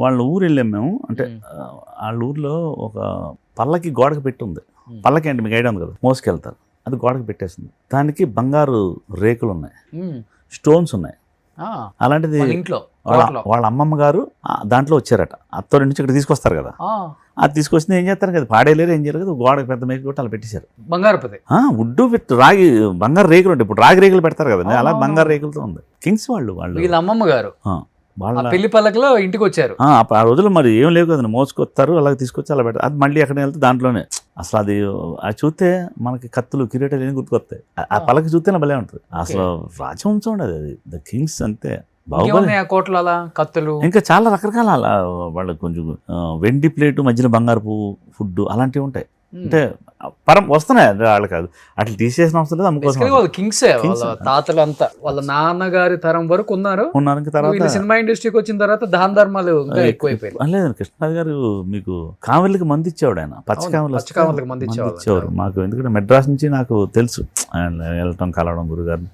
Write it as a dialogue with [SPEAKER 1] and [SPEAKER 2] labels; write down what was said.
[SPEAKER 1] వాళ్ళ ఊరు వెళ్ళాం మేము. అంటే వాళ్ళ ఊర్లో ఒక పల్లకి గోడకు పెట్టి ఉంది. పల్లకి అంటే మీకు ఐడియా ఉంది కదా, మోసుకెళ్తారు. అది గోడకు పెట్టేసింది. దానికి బంగారు రేకులు ఉన్నాయి, స్టోన్స్ ఉన్నాయి. అలాంటిది
[SPEAKER 2] ఇంట్లో
[SPEAKER 1] వాళ్ళ అమ్మమ్మ గారు దాంట్లో వచ్చారట. అత్తోరి నుంచి ఇక్కడ తీసుకొస్తారు కదా, అది తీసుకొచ్చింది ఏం చేస్తారు కదా, పాడేలేరు ఏం చేయరు కదా, గోడకు పెద్ద మేక కొట్టి అలా పెట్టేశారు.
[SPEAKER 2] బంగారు
[SPEAKER 1] ఉడ్డు పెట్టి రాగి బంగారు రేకులు ఉంటాయి. ఇప్పుడు రాగి రేకులు పెడతారు కదా, అలా బంగారు రేకులతో ఉంది. కింగ్స్ వాళ్ళు
[SPEAKER 2] వీళ్ళ అమ్మమ్మ గారు
[SPEAKER 1] వాళ్ళ
[SPEAKER 2] పెళ్లి పల్లకిలో ఇంటికి వచ్చారు.
[SPEAKER 1] ఆ రోజులు మరి ఏం లేవు కదా, మోసుకొస్తారు అలాగే తీసుకొచ్చి అలా పెడతారు. అది మళ్ళీ ఎక్కడ వెళ్తే దాంట్లోనే అసలు అది చూస్తే మనకి కత్తులు కిరీటాలు ఏం గుర్తుకొస్తాయి. ఆ పల్లకి చూస్తేనే భలే ఉంటుంది. అసలు రాజవంశం ఉండదు అది, ద కింగ్స్ అంతే.
[SPEAKER 2] కోట్లు అలా కత్తులు
[SPEAKER 1] ఇంకా చాలా రకరకాల అలా వాళ్ళకి కొంచెం వెండి ప్లేటు మధ్యలో బంగారు పువ్వు ఫుడ్ అలాంటివి ఉంటాయి. అంటే వస్తున్నాయి వాళ్ళకి, అది అట్లా తీసేసిన అవసరం లేదు.
[SPEAKER 2] అమ్ముకోసం కింగ్సే తాతలు అంతా వాళ్ళ నాన్నగారి తరం వరకు ఉన్నారు. తర్వాత సినిమా ఇండస్ట్రీకి వచ్చిన తర్వాత దాన ధర్మాలు ఎక్కువైపోయాయి.
[SPEAKER 1] లేదు, కృష్ణరాజు గారు మీకు కావలికి మంది ఇచ్చేవాడు. ఆయన పచ్చకావలికి
[SPEAKER 2] మంది
[SPEAKER 1] ఇచ్చేవారు మాకు. ఎందుకంటే మెడ్రాస్ నుంచి నాకు తెలుసు ఆయన వెళ్ళటం కలవడం గురుగారిని.